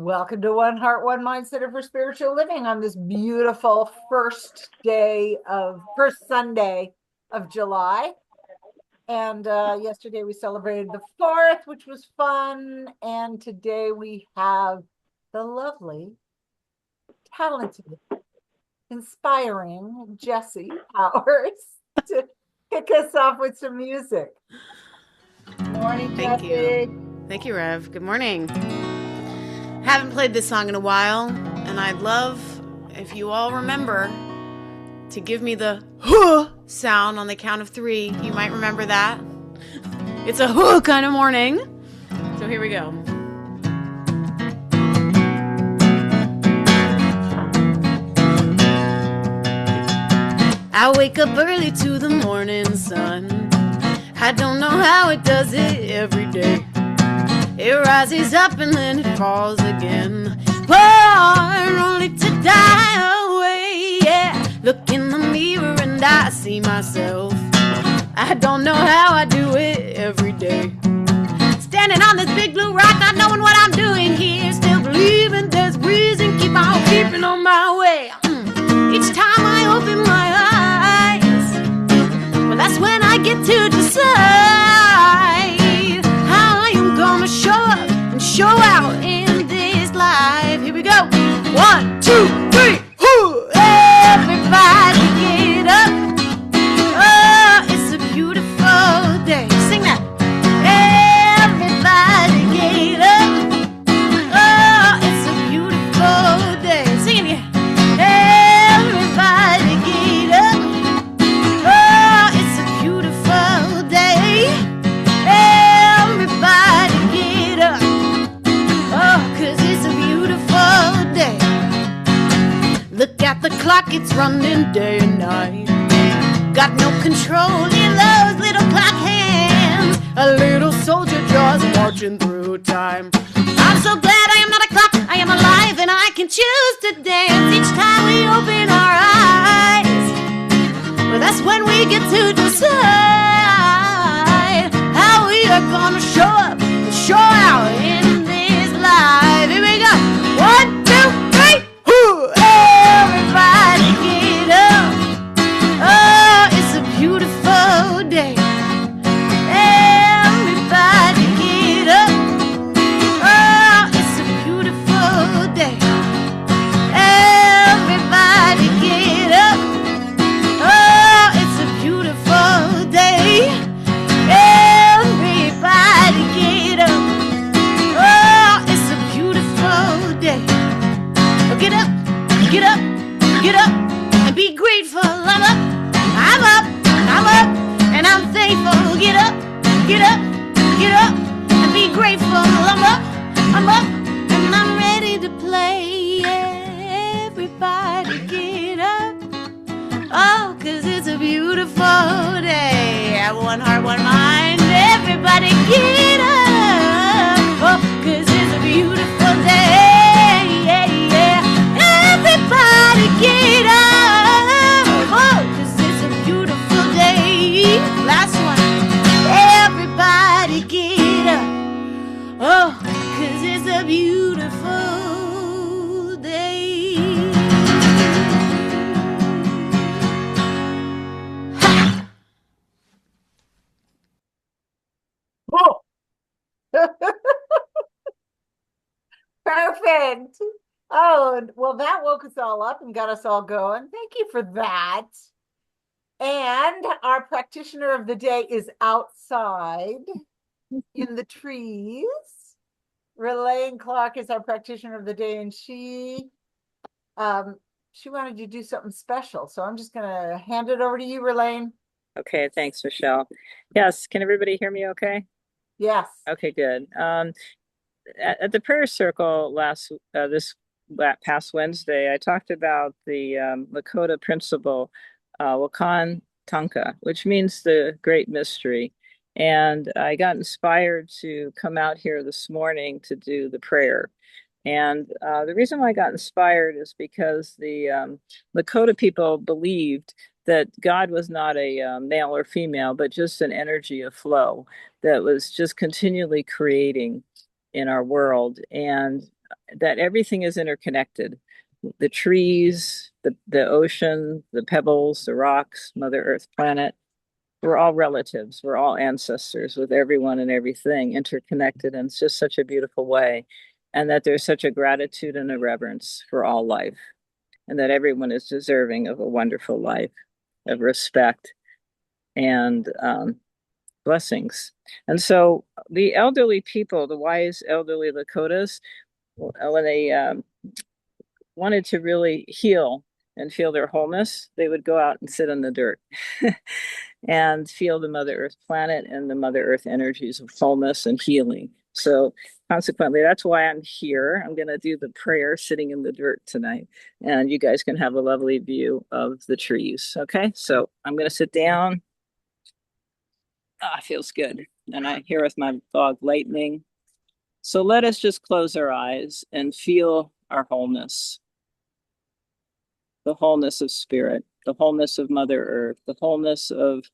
Welcome to One Heart, One Mind Center for Spiritual Living on this beautiful first Sunday of July. And yesterday we celebrated the 4th, which was fun. And today we have the lovely, talented, inspiring Jessie Powers to kick us off with some music. Morning, Thank Jessie. you. Thank you, Rev. Good morning. Haven't played this song in a while, and I'd love if you all remember to give me the huh sound on the count of 3. You might remember that. It's a huh kind of morning. So here we go. I wake up early to the morning sun. I don't know how it does it every day. It rises up and then it falls again, born only to die away, yeah. Look in the mirror and I see myself. I don't know how I do it every day. Standing on this big blue rock, not knowing what I'm doing here, still believing there's reason, keep on keeping on my way. Each time I open my eyes, well, that's when I get to decide gonna show up and show out in this life. Here we go. 1, 2, 3. Whoo! Everybody get up. Oh, it's a beautiful day. Sing that. Everybody get up. Oh, it's a beautiful day. Sing it again. Everybody get up. Oh, it's a beautiful day. Everybody get up. Oh, 'cause it's a beautiful day. Look at the clock, it's running day and night. Got no control in those little clock hands. A little soldier just marching through time. I'm so glad I am not a clock. I am alive and I can choose to dance each time we open our eyes. Well, that's when we get to decide how we are gonna show up and show out in this life. Here we go. 1, 2, 3. Whoo! Everybody get up. Oh, it's a beautiful day. Everybody get up. Oh, it's a beautiful day. Everybody get up. Oh, it's a beautiful day. Everybody get up. Oh, it's a beautiful day. Oh, get up, get up, get up, and be grateful. I'm up, I'm up, I'm up, and I'm thankful. Get up, get up, get up, and be grateful. I'm up, and I'm ready to play. Everybody get up. Oh, 'cause it's a beautiful day. Have one heart, one mind. Everybody get up. Oh, 'cause it's a beautiful day. Yeah, yeah. Everybody get up. Oh, 'cause it's a beautiful day. Last one. Everybody get up. Oh, 'cause it's a beautiful day. Oh. Perfect. Oh, well, that woke us all up and got us all going. Thank you for that. And our practitioner of the day is outside in the trees. Ralane Clarke is our practitioner of the day, and she wanted to do something special. So I'm just gonna hand it over to you, Ralane. Okay, thanks, Michelle. Yes, can everybody hear me okay? Yes. Okay, good. At the prayer circle this past Wednesday, I talked about the Lakota principle, Wakan Tanka, which means the great mystery. And I got inspired to come out here this morning to do the prayer. And the reason why I got inspired is because the Lakota people believed that God was not a male or female, but just an energy of flow that was just continually creating in our world. And that everything is interconnected. The trees, the ocean, the pebbles, the rocks, Mother Earth planet. We're all relatives. We're all ancestors with everyone and everything interconnected. And it's just such a beautiful way. And that there's such a gratitude and a reverence for all life. And that everyone is deserving of a wonderful life, of respect and blessings. And so the elderly people, the wise elderly Lakotas, when they wanted to really heal and feel their wholeness, they would go out and sit in the dirt and feel the Mother Earth planet and the Mother Earth energies of wholeness and healing. So consequently, that's why I'm here. I'm going to do the prayer sitting in the dirt tonight, and you guys can have a lovely view of the trees. Okay, so I'm going to sit down. Ah, it feels good. And I hear with my dog Lightning. So let us just close our eyes and feel our wholeness, the wholeness of spirit, the wholeness of Mother Earth, the wholeness of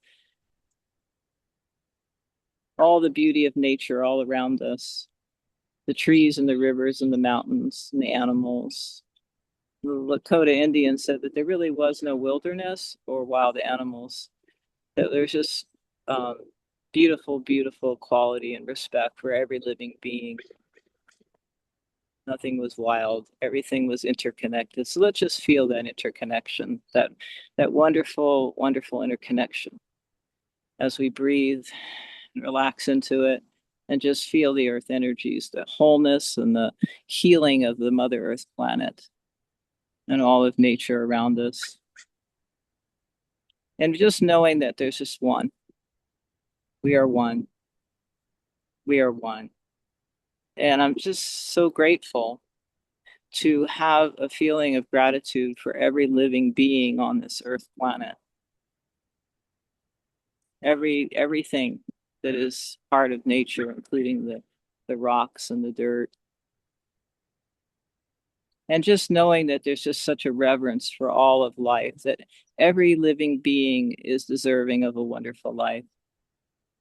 all the beauty of nature all around us, the trees and the rivers and the mountains and the animals. The Lakota Indians said that there really was no wilderness or wild animals, that there's just beautiful, beautiful quality and respect for every living being. Nothing was wild. Everything was interconnected. So let's just feel that interconnection, that wonderful, wonderful interconnection as we breathe and relax into it and just feel the earth energies, the wholeness and the healing of the Mother Earth planet and all of nature around us. And just knowing that there's just one. We are one. We are one. And I'm just so grateful to have a feeling of gratitude for every living being on this earth planet. Everything that is part of nature, including the rocks and the dirt. And just knowing that there's just such a reverence for all of life, that every living being is deserving of a wonderful life.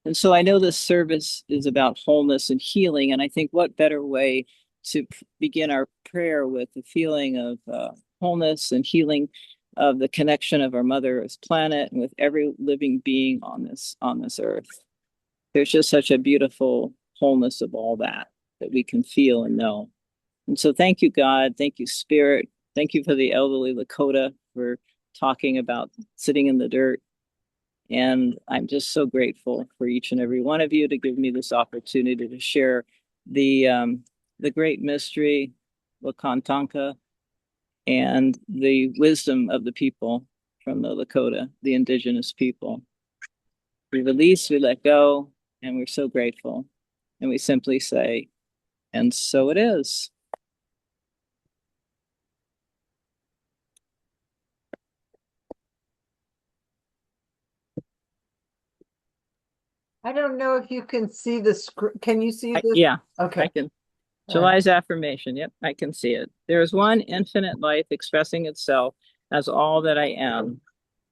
And so I know this service is about wholeness and healing. And I think what better way to begin our prayer with the feeling of wholeness and healing of the connection of our Mother Earth planet and with every living being on this earth. There's just such a beautiful wholeness of all that we can feel and know. And so thank you, God. Thank you, Spirit. Thank you for the elderly Lakota for talking about sitting in the dirt. And I'm just so grateful for each and every one of you to give me this opportunity to share the great mystery, Wakantanka, and the wisdom of the people from the Lakota, the indigenous people. We release, we let go, and we're so grateful. And we simply say, and so it is. I don't know if you can see the screen. Can you see this? Yeah, Okay. I can. July's affirmation. Yep, I can see it. There is one infinite life expressing itself as all that I am.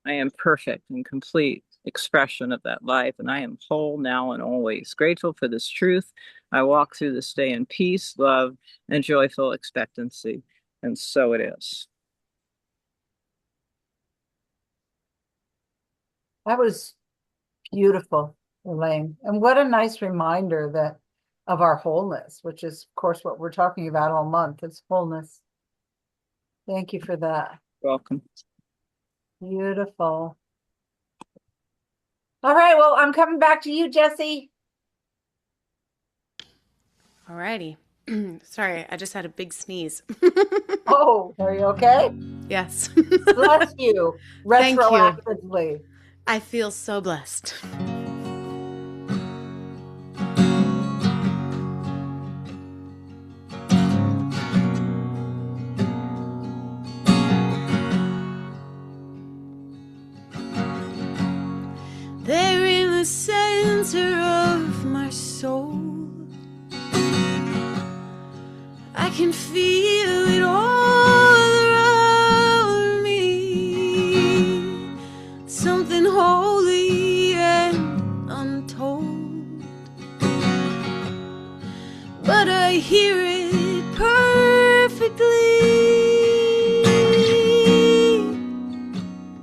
I am perfect and complete expression of that life, and I am whole now and always. Grateful for this truth. I walk through this day in peace, love, and joyful expectancy. And so it is. That was beautiful, Elaine. And what a nice reminder that of our wholeness, which is, of course, what we're talking about all month, is wholeness. Thank you for that. Welcome. Beautiful. All right, well, I'm coming back to you, Jessie. All righty. Sorry, I just had a big sneeze. Oh, are you okay? Yes. Bless you. Thank you. Retroactively. I feel so blessed. There in the center of my soul, I can feel it all around me. Something holy and untold. But I hear it perfectly.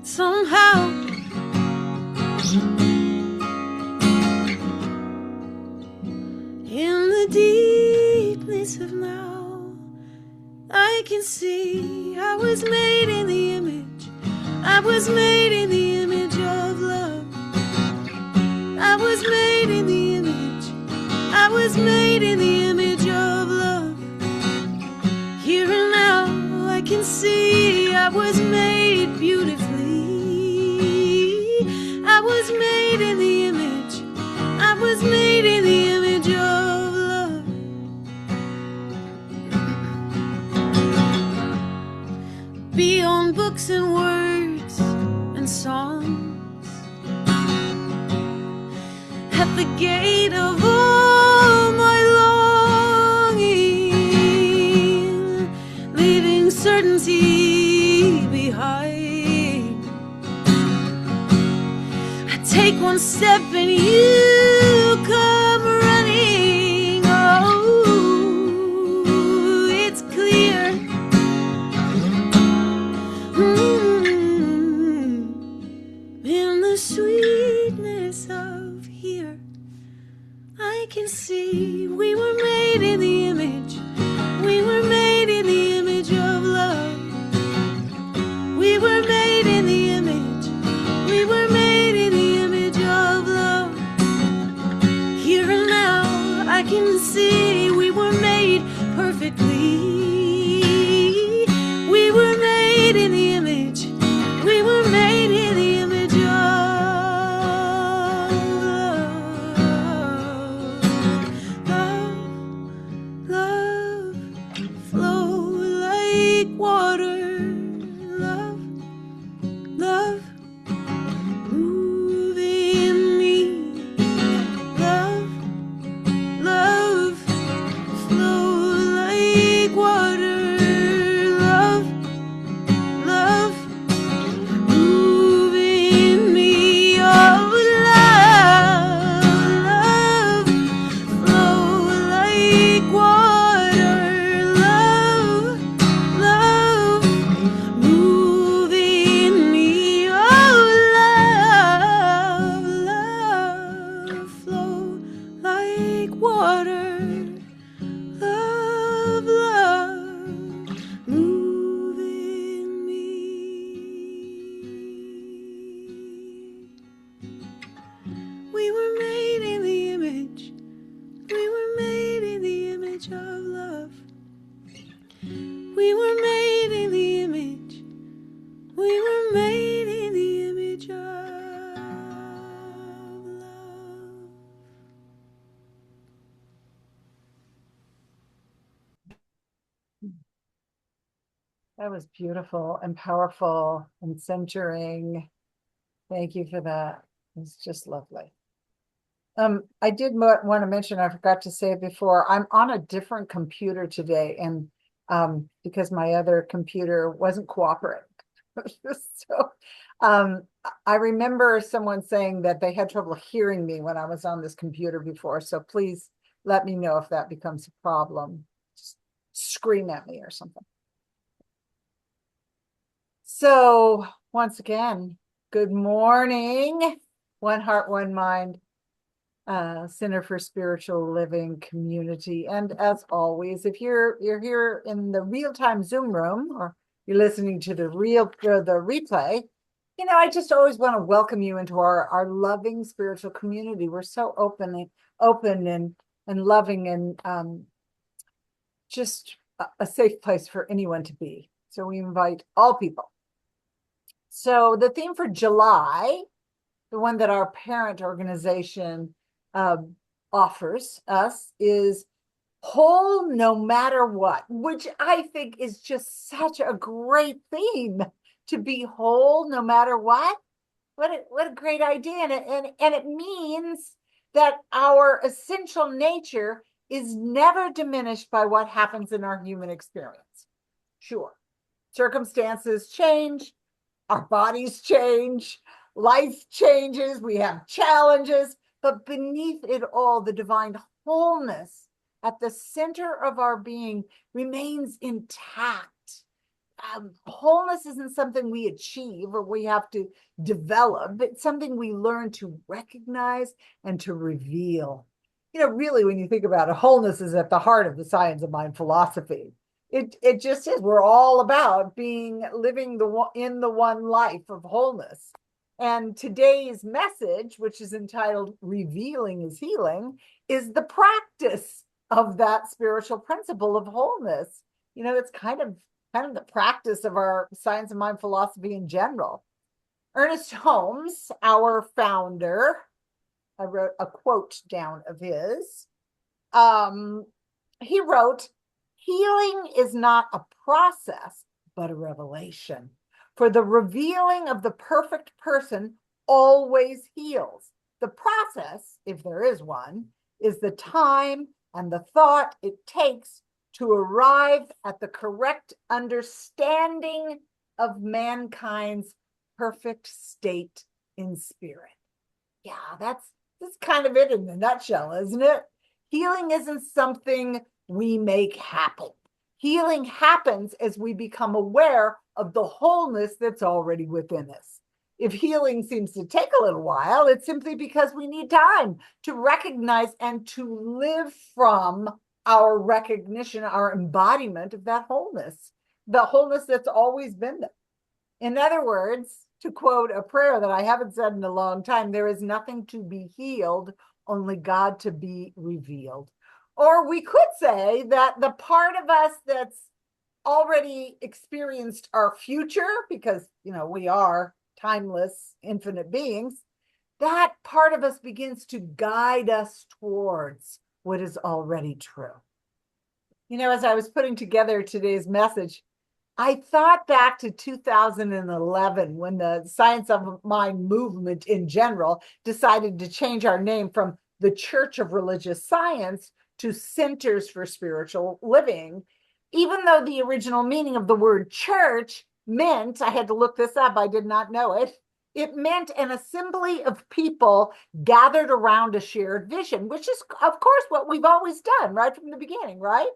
Somehow in the deepness of now, I can see I was made in the image. I was made in the image of love. I was made in the image. I was made in the image of love. Here and now I can see I was made beautifully. I was made in the image. I was made in the image of love. Beyond books and words and songs, at the gate of all my longing, leaving certainty behind. I take one step and you come running. Oh, it's clear. In the sweetness of here, I can see we were made in the image. We were made in the image of love. We were made in the image. We were made in the image of love. Here and now I can see we were made perfectly. We were made in the image. We were made in the image of love. Love, flow like water. Love, love, move in me. Love, love, flow like water. Love, love, move in me. Oh, love, love, flow like water. Love, love, move in me. Oh, love, love, flow like water. Love, love, move in me. We were made in the image. We were made in the image of love. We were made in the image. We were made in the image of love. That was beautiful and powerful and centering. Thank you for that. It's just lovely. I did want to mention, I forgot to say it before, I'm on a different computer today, and because my other computer wasn't cooperating. So I remember someone saying that they had trouble hearing me when I was on this computer before. So please let me know if that becomes a problem. Just scream at me or something. So once again, good morning. One Heart, One Mind, Center for Spiritual Living Community. And as always, if you're here in the real-time Zoom room, or you're listening to the replay, you know, I just always want to welcome you into our loving spiritual community. We're so open and loving, and just a safe place for anyone to be. So we invite all people. So the theme for July, the one that our parent organization offers us, is whole no matter what, which I think is just such a great theme, to be whole no matter what. What a great idea. And it means that our essential nature is never diminished by what happens in our human experience. Sure, circumstances change, our bodies change, life changes, we have challenges, but beneath it all, the divine wholeness at the center of our being remains intact. Wholeness isn't something we achieve or we have to develop. It's something we learn to recognize and to reveal. Really, when you think about it, wholeness is at the heart of the science of mind philosophy. It just is. We're all about living in the one life of wholeness. And today's message, which is entitled "Revealing is Healing," is the practice of that spiritual principle of wholeness. It's kind of the practice of our science of mind philosophy in general. Ernest Holmes, our founder, I wrote a quote down of his. He wrote, "Healing is not a process, but a revelation. For the revealing of the perfect person always heals. The process, if there is one, is the time and the thought it takes to arrive at the correct understanding of mankind's perfect state in spirit." Yeah, that's kind of it in a nutshell, isn't it? Healing isn't something we make happen. Healing happens as we become aware of the wholeness that's already within us. If healing seems to take a little while, it's simply because we need time to recognize and to live from our recognition, our embodiment of that wholeness, the wholeness that's always been there. In other words, to quote a prayer that I haven't said in a long time, there is nothing to be healed, only God to be revealed. Or we could say that the part of us that's already experienced our future, because, we are timeless, infinite beings, that part of us begins to guide us towards what is already true. As I was putting together today's message, I thought back to 2011 when the Science of Mind movement in general decided to change our name from the Church of Religious Science to Centers for Spiritual Living. Even though the original meaning of the word church meant, I had to look this up, I did not know it, it meant an assembly of people gathered around a shared vision, which is, of course, what we've always done right from the beginning, right?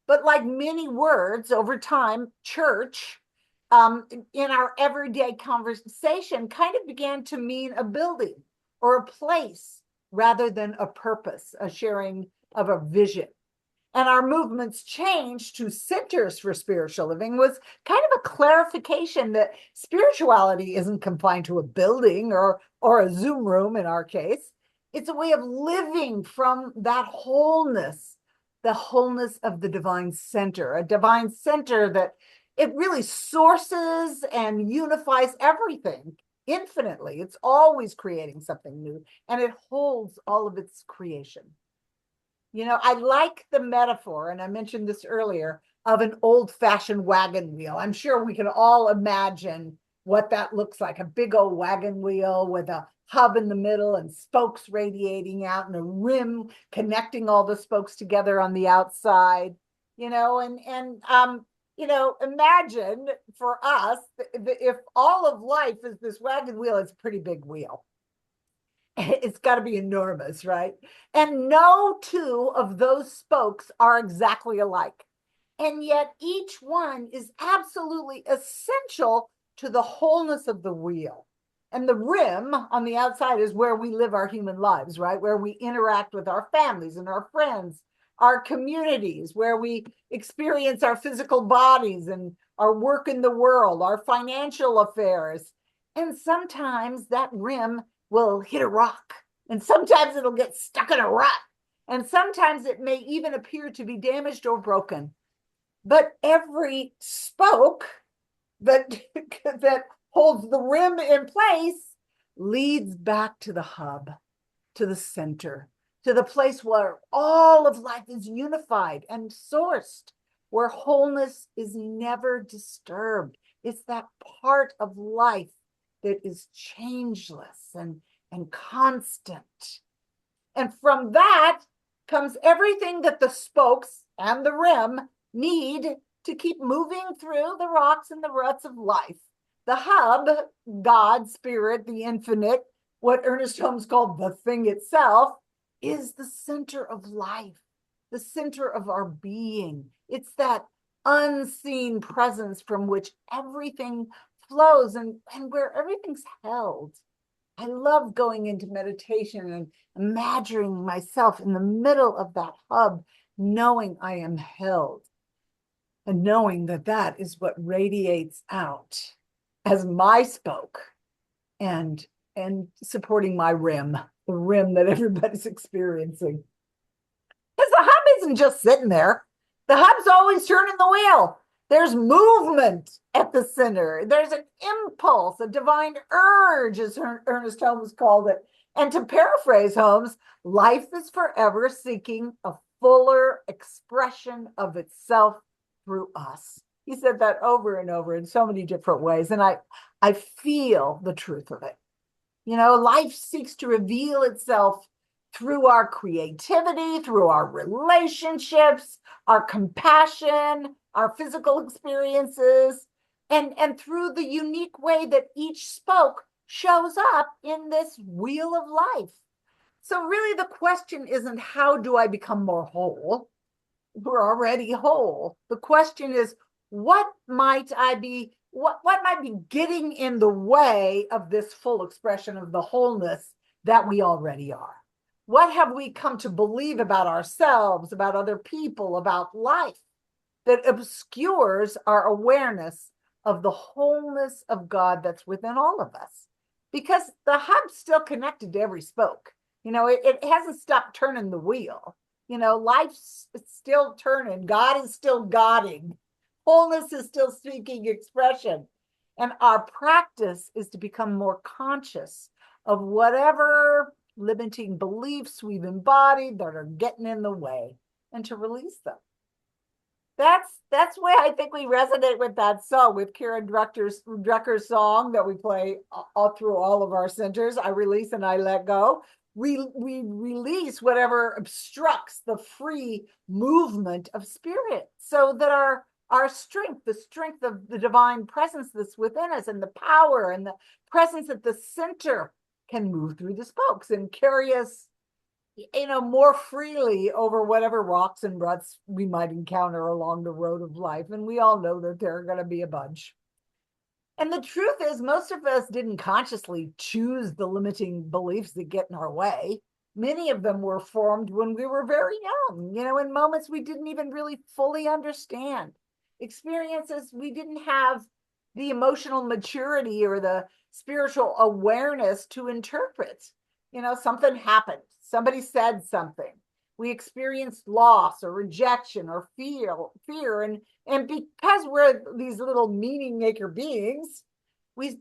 But like many words over time, church, in our everyday conversation, kind of began to mean a building or a place rather than a purpose, a sharing of a vision. And our movement's change to Centers for Spiritual Living was kind of a clarification that spirituality isn't confined to a building or a Zoom room in our case. It's a way of living from that wholeness, the wholeness of the divine center, a divine center that it really sources and unifies everything infinitely. It's always creating something new, and it holds all of its creation. I like the metaphor, and I mentioned this earlier, of an old-fashioned wagon wheel. I'm sure we can all imagine what that looks like, a big old wagon wheel with a hub in the middle and spokes radiating out and a rim connecting all the spokes together on the outside, imagine for us, if all of life is this wagon wheel, it's a pretty big wheel. It's got to be enormous, right? And no two of those spokes are exactly alike. And yet each one is absolutely essential to the wholeness of the wheel. And the rim on the outside is where we live our human lives, right? Where we interact with our families and our friends, our communities, where we experience our physical bodies and our work in the world, our financial affairs. And sometimes that rim will hit a rock, and sometimes it'll get stuck in a rut, and sometimes it may even appear to be damaged or broken. But every spoke that holds the rim in place leads back to the hub, to the center, to the place where all of life is unified and sourced, where wholeness is never disturbed. It's that part of life that is changeless and constant. And from that comes everything that the spokes and the rim need to keep moving through the rocks and the ruts of life. The hub, God, spirit, the infinite, what Ernest Holmes called the thing itself, is the center of life, the center of our being. It's that unseen presence from which everything flows and where everything's held. I love going into meditation and imagining myself in the middle of that hub, knowing I am held and knowing that that is what radiates out as my spoke and supporting my rim, the rim that everybody's experiencing. Because the hub isn't just sitting there. The hub's always turning the wheel. There's movement at the center. There's an impulse, a divine urge, as Ernest Holmes called it. And to paraphrase Holmes, life is forever seeking a fuller expression of itself through us. He said that over and over in so many different ways. And I feel the truth of it. You know, life seeks to reveal itself through our creativity, through our relationships, our compassion, our physical experiences, and through the unique way that each spoke shows up in this wheel of life. So really the question isn't how do I become more whole? We're already whole. The question is, what might be getting in the way of this full expression of the wholeness that we already are? What have we come to believe about ourselves, about other people, about life that obscures our awareness of the wholeness of God that's within all of us? Because the hub's still connected to every spoke. You know, it hasn't stopped turning the wheel. You know, life's still turning. God is still Godding. Wholeness is still seeking expression. And our practice is to become more conscious of whatever limiting beliefs we've embodied that are getting in the way and to release them. That's why I think we resonate with that song, with Karen Drecker's song that we play all through all of our centers. I release and I let go. We release whatever obstructs the free movement of spirit so that our strength, the strength of the divine presence that's within us and the power and the presence at the center can move through the spokes and carry us, you know, more freely over whatever rocks and ruts we might encounter along the road of life. And we all know that there are going to be a bunch. And the truth is, most of us didn't consciously choose the limiting beliefs that get in our way. Many of them were formed when we were very young, you know, in moments we didn't even really fully understand. Experiences we didn't have the emotional maturity or the spiritual awareness to interpret. You know, something happened. Somebody said something. We experienced loss or rejection or fear. And because we're these little meaning maker beings, we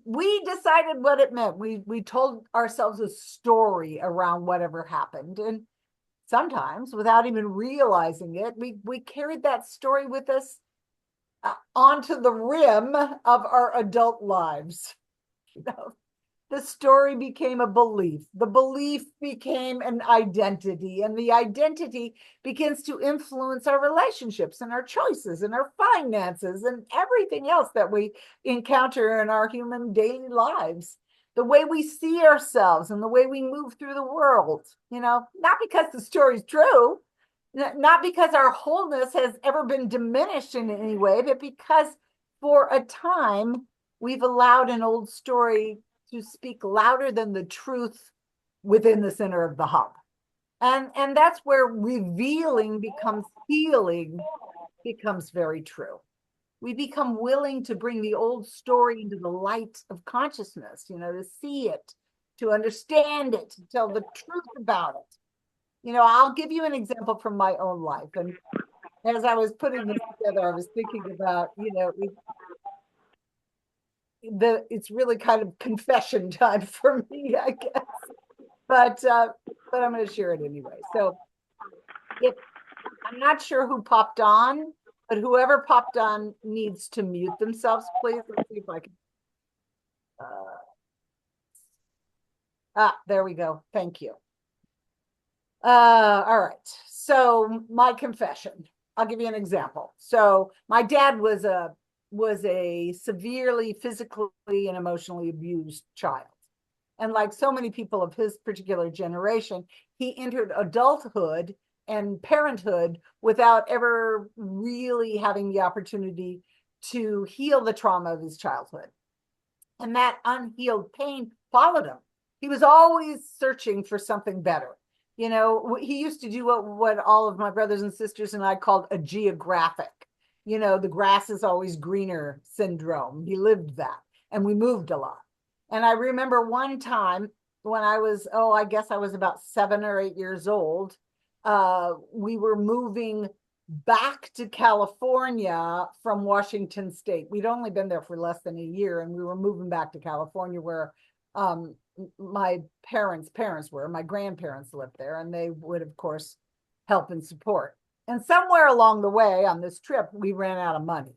decided what it meant. We told ourselves a story around whatever happened. And sometimes, without even realizing it, we carried that story with us onto the rim of our adult lives. You know, the story became a belief. The belief became an identity, and the identity begins to influence our relationships and our choices and our finances and everything else that we encounter in our human daily lives. The way we see ourselves and the way we move through the world, you know, not because the story's true, not because our wholeness has ever been diminished in any way, but because for a time we've allowed an old story to speak louder than the truth within the center of the hub. And that's where revealing becomes healing, becomes very true. We become willing to bring the old story into the light of consciousness, you know, to see it, to understand it, to tell the truth about it. You know, I'll give you an example from my own life. And as I was putting this together, I was thinking about, you know, it's really kind of confession time for me, I guess. But I'm going to share it anyway. So if I'm not sure who popped on, but whoever popped on needs to mute themselves, please. Let's see if I can. There we go. Thank you. All right. So my confession. I'll give you an example. So my dad was a severely physically and emotionally abused child. And like so many people of his particular generation, he entered adulthood and parenthood without ever really having the opportunity to heal the trauma of his childhood. And that unhealed pain followed him. He was always searching for something better. You know, he used to do what all of my brothers and sisters and I called a geographic. You know, the grass is always greener syndrome. He lived that. And we moved a lot. And I remember one time when I was, I guess I was about 7 or 8 years old, we were moving back to California from Washington State. We'd only been there for less than a year, and we were moving back to California where my parents were. My grandparents lived there, and they would, of course, help and support. And somewhere along the way on this trip, we ran out of money.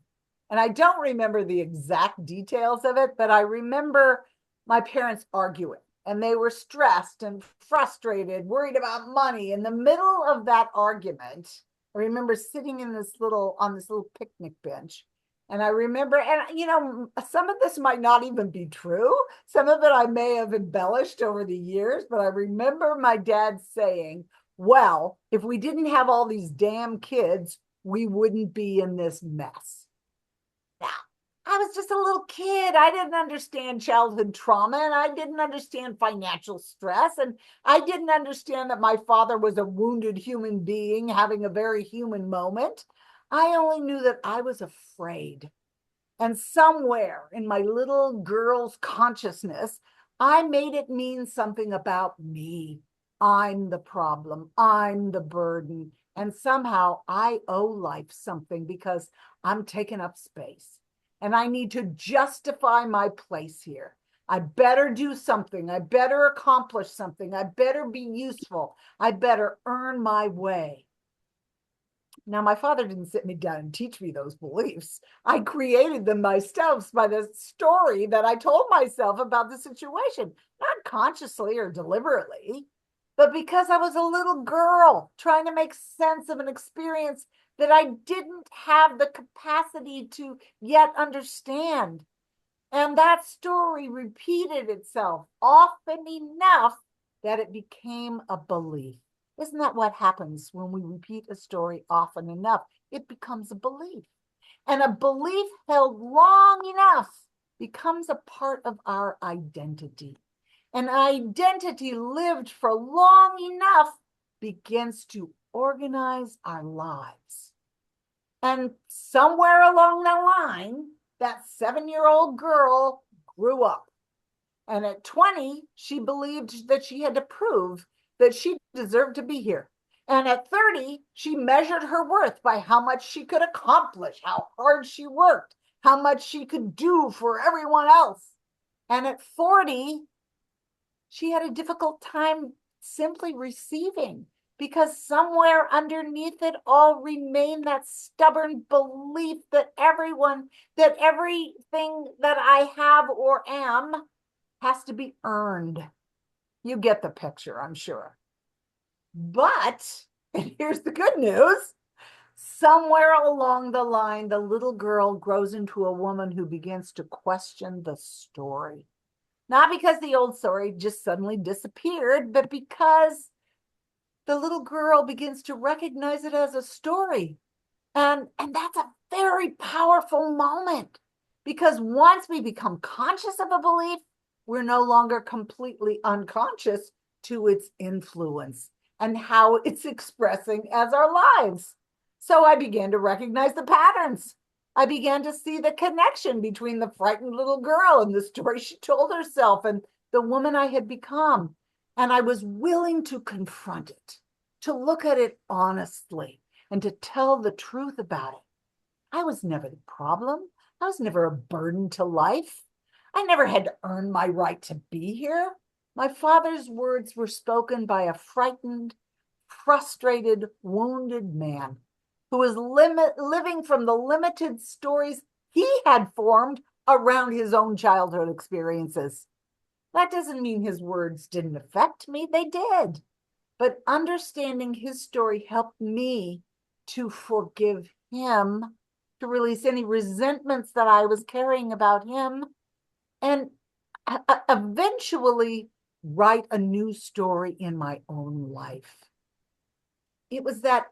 And I don't remember the exact details of it, but I remember my parents arguing, and they were stressed and frustrated, worried about money. In the middle of that argument, I remember sitting on this little picnic bench. And I remember, and you know, some of this might not even be true. Some of it I may have embellished over the years, but I remember my dad saying, well, if we didn't have all these damn kids, we wouldn't be in this mess. Now, I was just a little kid. I didn't understand childhood trauma, and I didn't understand financial stress, and I didn't understand that my father was a wounded human being having a very human moment. I only knew that I was afraid. And somewhere in my little girl's consciousness, I made it mean something about me. I'm the problem. I'm the burden. And somehow I owe life something because I'm taking up space. And I need to justify my place here. I better do something. I better accomplish something. I better be useful. I better earn my way. Now, my father didn't sit me down and teach me those beliefs. I created them myself by the story that I told myself about the situation, not consciously or deliberately, but because I was a little girl trying to make sense of an experience that I didn't have the capacity to yet understand. And that story repeated itself often enough that it became a belief. Isn't that what happens when we repeat a story often enough? It becomes a belief. And a belief held long enough becomes a part of our identity. An identity lived for long enough begins to organize our lives. And somewhere along the line, that 7-year-old girl grew up. And at 20, she believed that she had to prove that she deserved to be here. And at 30, she measured her worth by how much she could accomplish, how hard she worked, how much she could do for everyone else. And at 40, she had a difficult time simply receiving, because somewhere underneath it all remained that stubborn belief that everything that I have or am has to be earned. You get the picture, I'm sure. But, and here's the good news, somewhere along the line, the little girl grows into a woman who begins to question the story. Not because the old story just suddenly disappeared, but because the little girl begins to recognize it as a story. And that's a very powerful moment, because once we become conscious of a belief, we're no longer completely unconscious to its influence and how it's expressing as our lives. So I began to recognize the patterns. I began to see the connection between the frightened little girl and the story she told herself and the woman I had become. And I was willing to confront it, to look at it honestly, and to tell the truth about it. I was never the problem. I was never a burden to life. I never had to earn my right to be here. My father's words were spoken by a frightened, frustrated, wounded man who was living from the limited stories he had formed around his own childhood experiences. That doesn't mean his words didn't affect me. They did. But understanding his story helped me to forgive him, to release any resentments that I was carrying about him, and eventually write a new story in my own life. it was that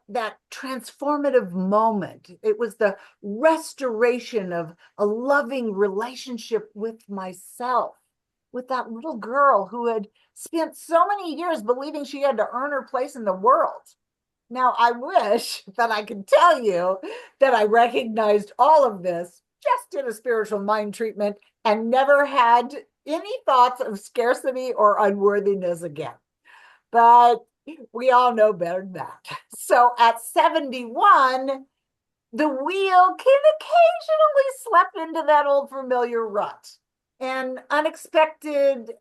transformative moment. It was the restoration of a loving relationship with myself, with that little girl who had spent so many years believing she had to earn her place in the world. Now, I wish that I could tell you that I recognized all of this, just did a spiritual mind treatment, and never had any thoughts of scarcity or unworthiness again. But we all know better than that. So at 71, the wheel can occasionally slip into that old familiar rut. And unexpected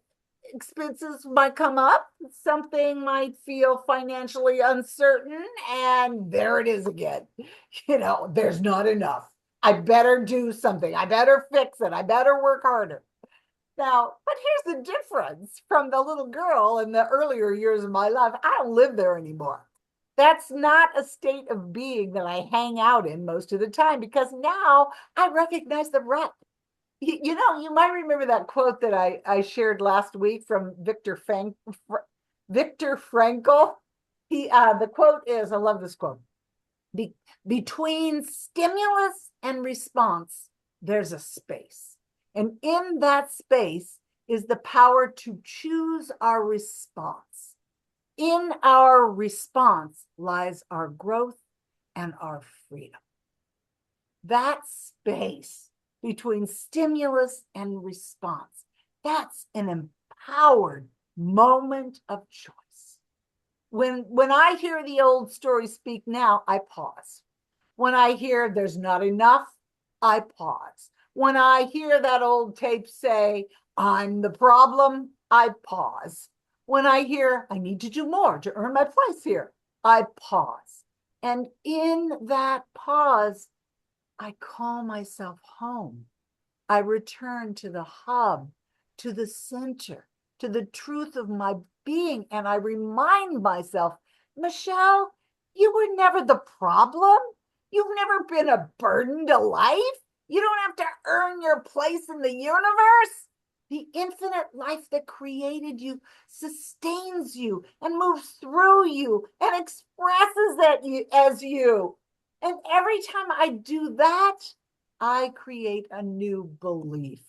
expenses might come up, something might feel financially uncertain, and there it is again. There's not enough. I better do something. I better fix it. I better work harder. Now, but here's the difference from the little girl in the earlier years of my life. I don't live there anymore. That's not a state of being that I hang out in most of the time because now I recognize the rut. You might remember that quote that I shared last week from Viktor Frankl. The quote is, I love this quote. Between stimulus and response, there's a space. And in that space is the power to choose our response. In our response lies our growth and our freedom. That space between stimulus and response, that's an empowered moment of choice. When I hear the old story speak now, I pause. When I hear there's not enough, I pause. When I hear that old tape say, I'm the problem, I pause. When I hear I need to do more to earn my place here, I pause. And in that pause, I call myself home. I return to the hub, to the center, to the truth of my being. And I remind myself, Michelle, you were never the problem. You've never been a burden to life. You don't have to earn your place in the universe. The infinite life that created you sustains you and moves through you and expresses it as you. And every time I do that, I create a new belief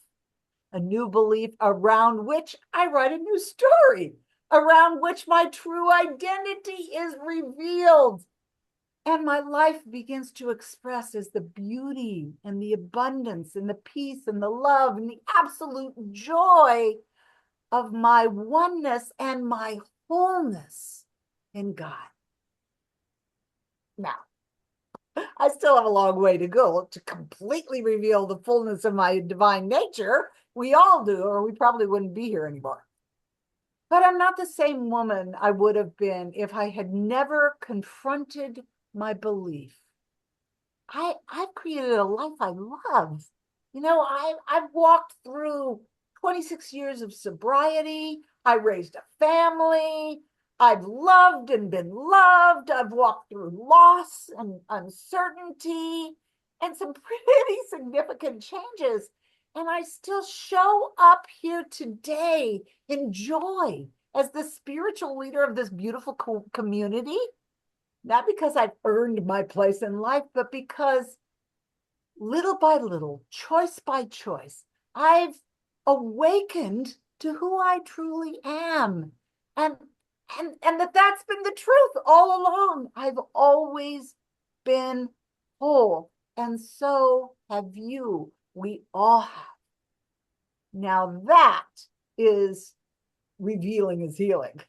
around which I write a new story, around which my true identity is revealed. And my life begins to express as the beauty and the abundance and the peace and the love and the absolute joy of my oneness and my wholeness in God. Now, I still have a long way to go to completely reveal the fullness of my divine nature. We all do, or we probably wouldn't be here anymore. But I'm not the same woman I would have been if I had never confronted my belief. I've created a life I love. I've walked through 26 years of sobriety. I raised a family. I've loved and been loved. I've walked through loss and uncertainty and some pretty significant changes. And I still show up here today in joy as the spiritual leader of this beautiful community. Not because I've earned my place in life, but because little by little, choice by choice, I've awakened to who I truly am. And that's been the truth all along. I've always been whole. And so have you. We all have. Now that is revealing is healing.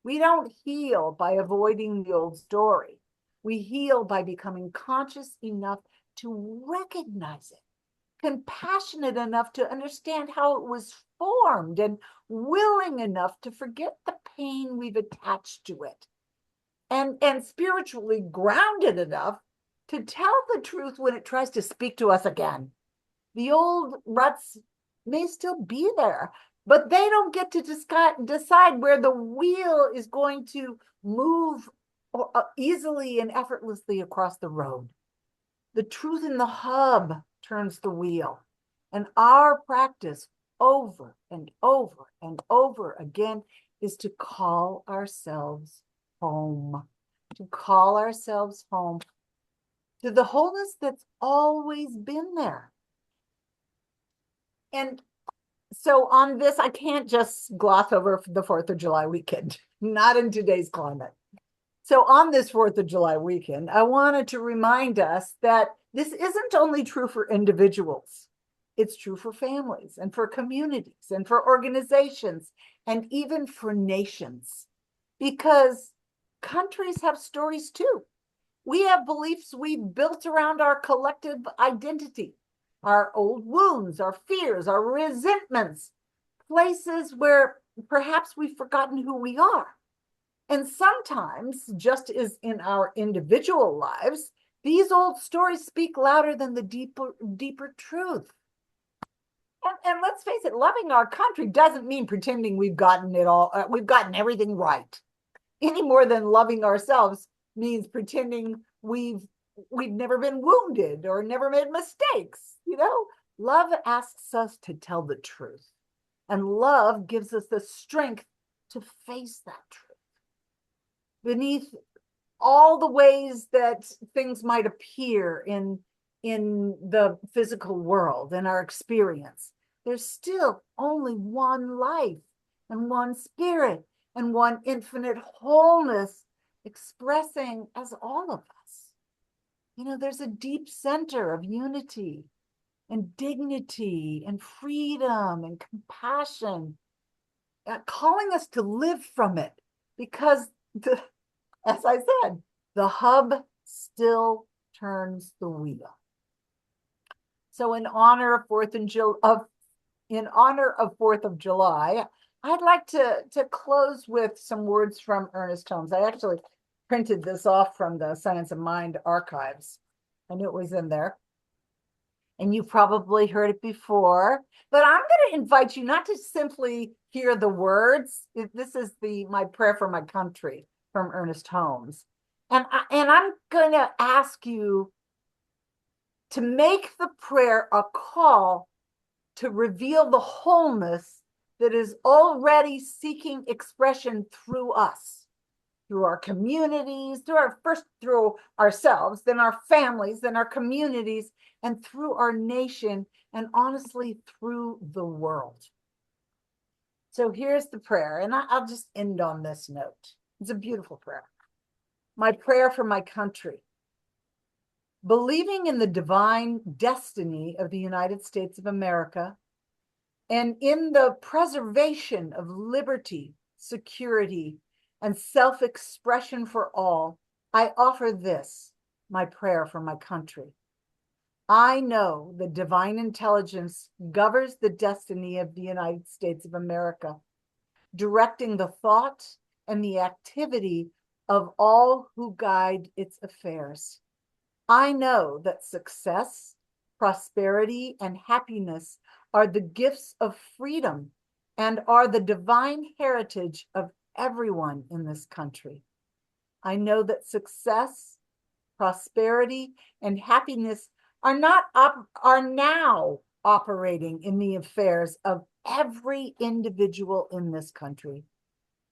We don't heal by avoiding the old story. We heal by becoming conscious enough to recognize it, compassionate enough to understand how it was formed, and willing enough to forget the pain we've attached to it, and spiritually grounded enough to tell the truth when it tries to speak to us again. The old ruts may still be there, but they don't get to decide where the wheel is going to move easily and effortlessly across the road. The truth in the hub turns the wheel. And our practice over and over and over again is to call ourselves home. to call ourselves home to the wholeness that's always been there. And so on this, I can't just gloss over the 4th of July weekend, not in today's climate. So on this 4th of July weekend, I wanted to remind us that this isn't only true for individuals. It's true for families and for communities and for organizations and even for nations, because countries have stories too. We have beliefs we've built around our collective identity, our old wounds, our fears, our resentments, places where perhaps we've forgotten who we are. And sometimes, just as in our individual lives, these old stories speak louder than the deeper truth. And let's face it, loving our country doesn't mean pretending we've gotten it all, we've gotten everything right, any more than loving ourselves means pretending we've never been wounded or never made mistakes. Love asks us to tell the truth, and love gives us the strength to face that truth beneath all the ways that things might appear in the physical world, in our experience. There's still only one life and one spirit and one infinite wholeness expressing as all of us. There's a deep center of unity and dignity and freedom and compassion, calling us to live from it, because as I said, the hub still turns the wheel. So in honor of 4th of July, I'd like to close with some words from Ernest Holmes. I actually printed this off from the Science of Mind archives. I knew it was in there. And you've probably heard it before, but I'm going to invite you not to simply hear the words. This is my prayer for my country from Ernest Holmes. And I'm going to ask you to make the prayer a call to reveal the wholeness that is already seeking expression through us, through our communities, through ourselves, then our families, then our communities, and through our nation, and honestly, through the world. So here's the prayer, and I'll just end on this note. It's a beautiful prayer. My prayer for my country. Believing in the divine destiny of the United States of America and in the preservation of liberty, security, and self-expression for all, I offer this, my prayer for my country. I know the divine intelligence governs the destiny of the United States of America, directing the thought and the activity of all who guide its affairs. I know that success, prosperity, and happiness are the gifts of freedom and are the divine heritage of everyone in this country. I know that success, prosperity, and happiness are now operating in the affairs of every individual in this country.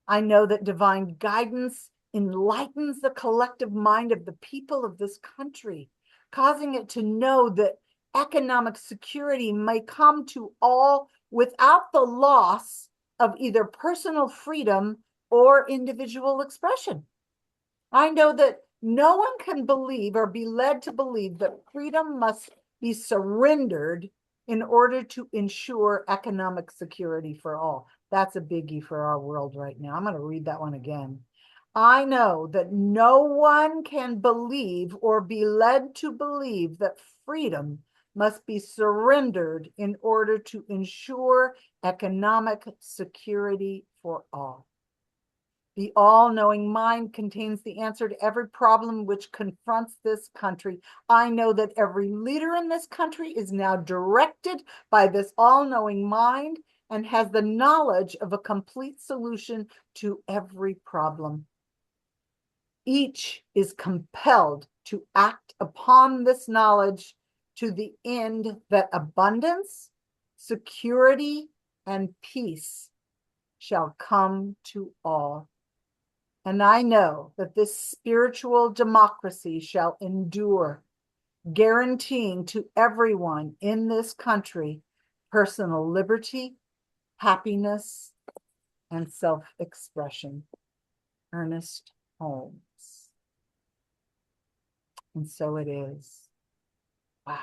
I know that divine guidance enlightens the collective mind of the people of this country, causing it to know that economic security may come to all without the loss of either personal freedom or individual expression. I know that no one can believe or be led to believe that freedom must be surrendered in order to ensure economic security for all. That's a biggie for our world right now. I'm going to read that one again. I know that no one can believe or be led to believe that freedom must be surrendered in order to ensure economic security for all. The all-knowing mind contains the answer to every problem which confronts this country. I know that every leader in this country is now directed by this all-knowing mind and has the knowledge of a complete solution to every problem. Each is compelled to act upon this knowledge to the end that abundance, security, and peace shall come to all. And I know that this spiritual democracy shall endure, guaranteeing to everyone in this country personal liberty, happiness, and self-expression. Ernest Holmes. And so it is. Wow.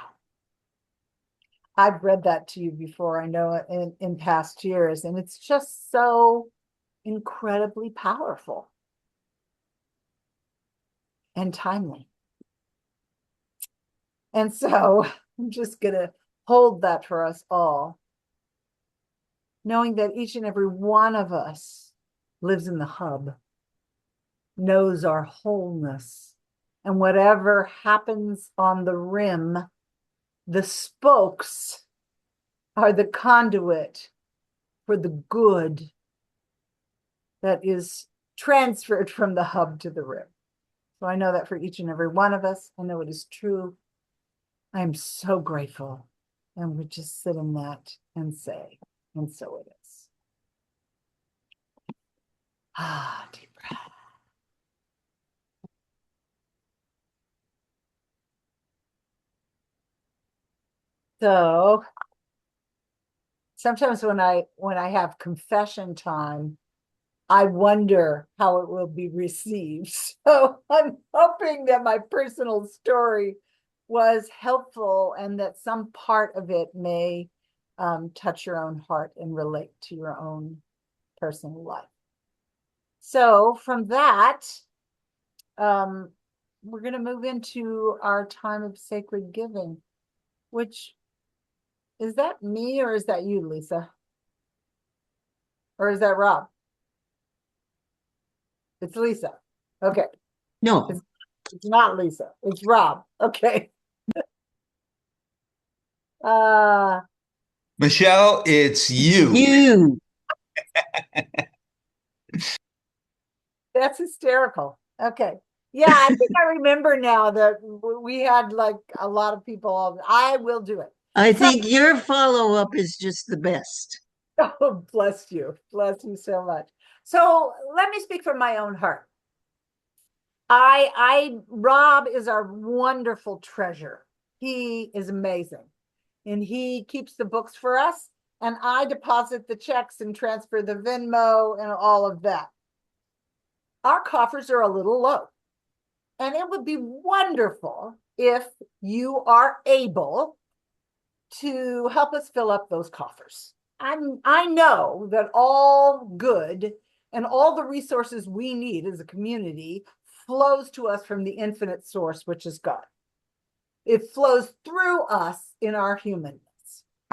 I've read that to you before, I know, in past years, and it's just so incredibly powerful and timely. And so I'm just going to hold that for us all, knowing that each and every one of us lives in the hub, knows our wholeness, and whatever happens on the rim, the spokes are the conduit for the good that is transferred from the hub to the rim. So I know that for each and every one of us. I know it is true. I am so grateful. And we just sit in that and say, and so it is. Ah, deep breath. So sometimes when I have confession time, I wonder how it will be received. So I'm hoping that my personal story was helpful and that some part of it may touch your own heart and relate to your own personal life. So from that, we're going to move into our time of sacred giving, which is that me or is that you, Lisa? Or is that Rob? It's Lisa. Okay. No, It's not Lisa. It's Rob. Okay. Uh, Michelle, it's you. you. that's hysterical. Okay. Yeah, I think I remember now that we had like a lot of people. I will do it. I think your follow-up is just the best. Oh, bless you. Bless you so much. So let me speak from my own heart. Rob is our wonderful treasure. He is amazing. And he keeps the books for us. And I deposit the checks and transfer the Venmo and all of that. Our coffers are a little low. And it would be wonderful if you are able to help us fill up those coffers. I know that all good and all the resources we need as a community flows to us from the infinite source, which is God. It flows through us in our humanness.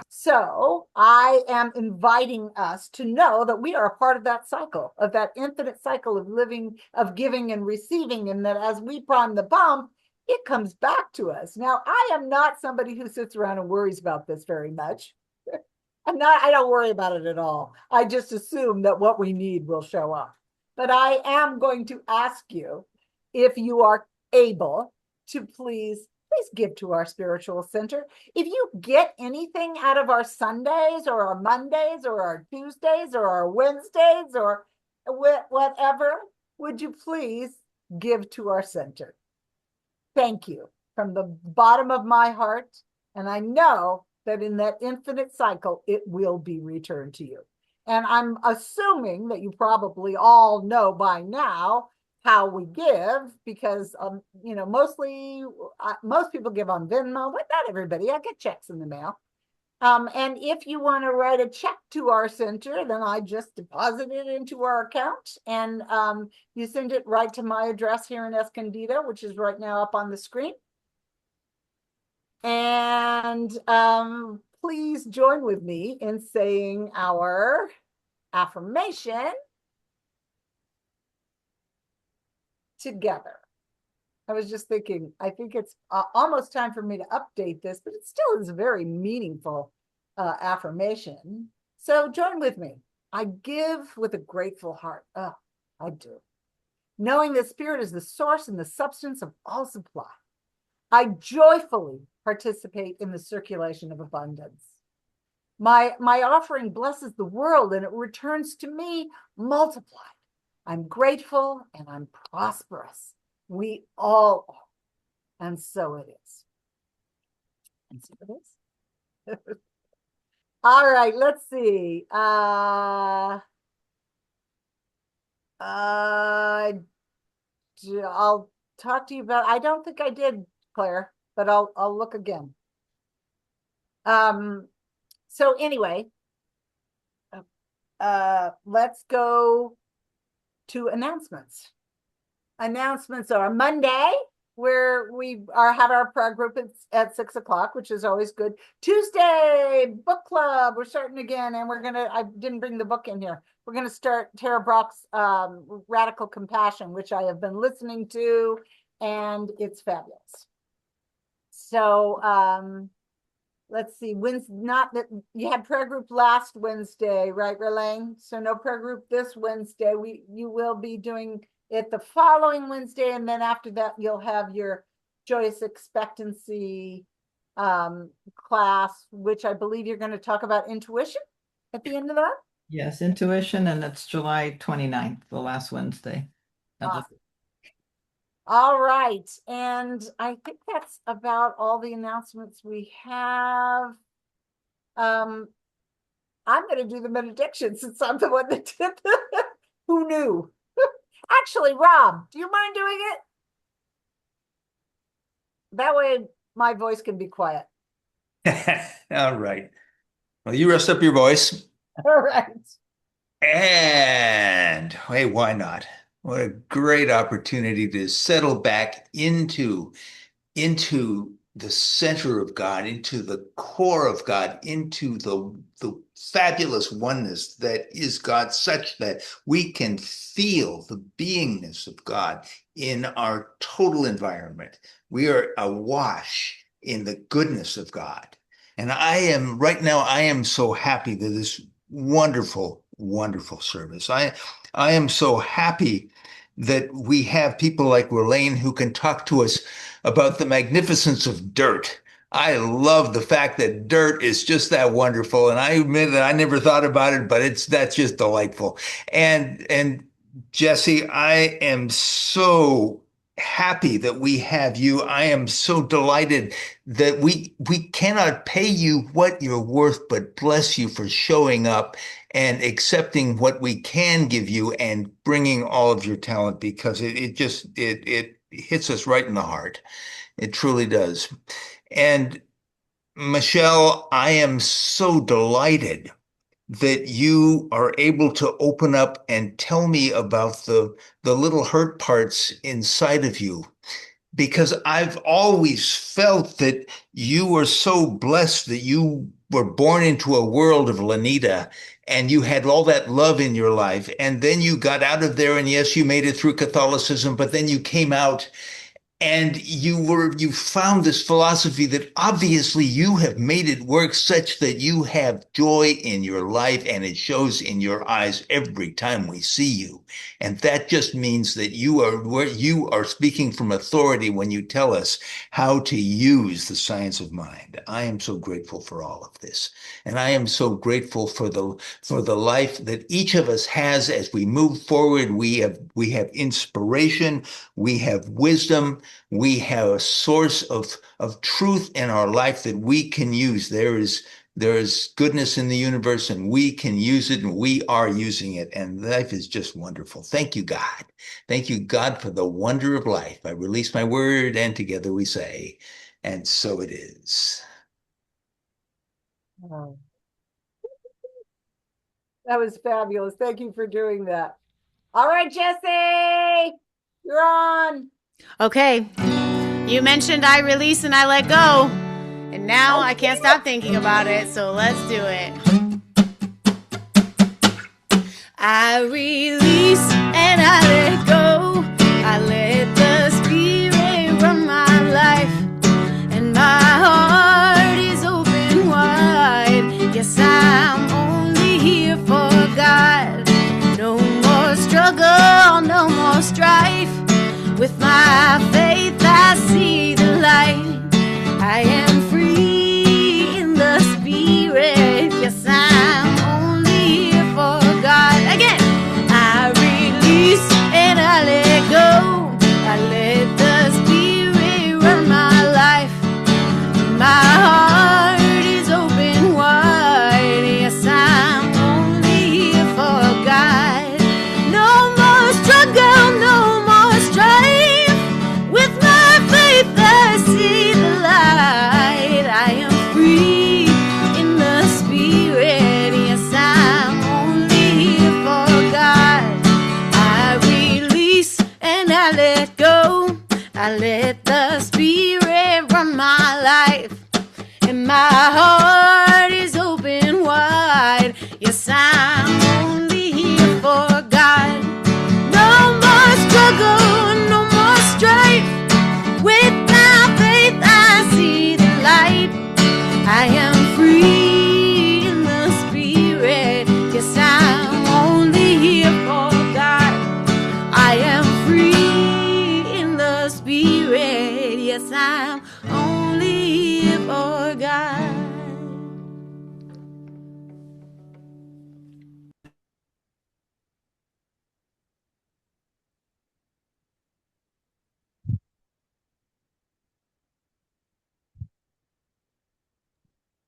So I am inviting us to know that we are a part of that cycle, of that infinite cycle of living, of giving and receiving, and that as we prime the pump, it comes back to us. Now, I am not somebody who sits around and worries about this very much. I don't worry about it at all. I just assume that what we need will show up. But I am going to ask you if you are able to please give to our spiritual center. If you get anything out of our Sundays or our Mondays or our Tuesdays or our Wednesdays or whatever, would you please give to our center? Thank you from the bottom of my heart. And I know that in that infinite cycle, it will be returned to you. And I'm assuming that you probably all know by now how we give, because mostly most people give on Venmo, but not everybody. I get checks in the mail. And if you want to write a check to our center, then I just deposit it into our account, and you send it right to my address here in Escondido, which is right now up on the screen. And please join with me in saying our affirmation together. I was just thinking, I think it's almost time for me to update this, but it still is a very meaningful affirmation. So join with me. I give with a grateful heart. Oh, I do. Knowing that spirit is the source and the substance of all supply. I joyfully participate in the circulation of abundance. My offering blesses the world and it returns to me multiplied. I'm grateful and I'm prosperous. We all are. And so it is. And so it is. All right, let's see. I'll talk to you about, I don't think I did, Claire, but I'll look again. So anyway, let's go to announcements. Announcements are Monday, where we have our prayer group at 6 o'clock, which is always good. Tuesday, book club. We're starting again, and I didn't bring the book in here. We're gonna start Tara Brock's Radical Compassion, which I have been listening to, and it's fabulous. So let's see, not that you had prayer group last Wednesday, right, Ralane? So no prayer group this Wednesday. You will be doing it the following Wednesday, and then after that you'll have your Joyous Expectancy class, which I believe you're going to talk about intuition at the end of that. Yes, intuition, and it's July 29th, the last Wednesday. Awesome. All right, and I think that's about all the announcements we have. I'm going to do the benediction since I'm the one that did it. Who knew? Actually, Rob, do you mind doing it? That way my voice can be quiet. All right. Well, you rest up your voice. All right. And hey, why not? What a great opportunity to settle back into the center of God, into the core of God, into the fabulous oneness that is God, such that we can feel the beingness of God in our total environment. We are awash in the goodness of God. And right now, I am so happy that this wonderful, wonderful service. I am so happy that we have people like Ralane who can talk to us about the magnificence of dirt. I love the fact that dirt is just that wonderful. And I admit that I never thought about it, but that's just delightful. And Jesse, I am so happy that we have you. I am so delighted that we cannot pay you what you're worth, but bless you for showing up and accepting what we can give you and bringing all of your talent, because it hits us right in the heart. It truly does. And Michelle, I am so delighted that you are able to open up and tell me about the little hurt parts inside of you, because I've always felt that you were so blessed that you were born into a world of Lanita and you had all that love in your life. And then you got out of there, and yes, you made it through Catholicism, but then you came out and you found this philosophy that obviously you have made it work, such that you have joy in your life, and it shows in your eyes every time we see you. And that just means that you are speaking from authority when you tell us how to use the science of mind. I am so grateful for all of this. And I am so grateful for the life that each of us has as we move forward. We have inspiration, we have wisdom, we have a source of truth in our life that we can use. There is goodness in the universe, and we can use it, and we are using it. And life is just wonderful. Thank you, God. Thank you, God, for the wonder of life. I release my word, and together we say, and so it is. Oh. That was fabulous. Thank you for doing that. All right, Jesse, you're on. Okay. You mentioned I release and I let go. And now I can't stop thinking about it. So let's do it. I release and I let go. I let the spirit run my life. And my heart is open wide. Yes, I'm only here for God. No more struggle, no more strife. With my faith, I see the light. I am free in the spirit. Yes, I'm only here for God. Again, I release life. And my heart is open wide. Yes, I'm only here for God. No more struggle, no more strife. Without faith, I see the light. I am free in the spirit. Yes, I'm only here for God. I am free in the spirit. Yes, I'm only here for God.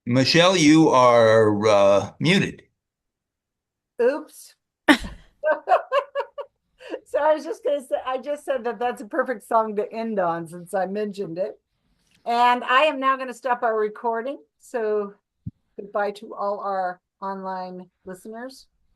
Michelle, you are muted. Oops. So I was just going to say, I just said that that's a perfect song to end on since I mentioned it. And I am now going to stop our recording. So goodbye to all our online listeners.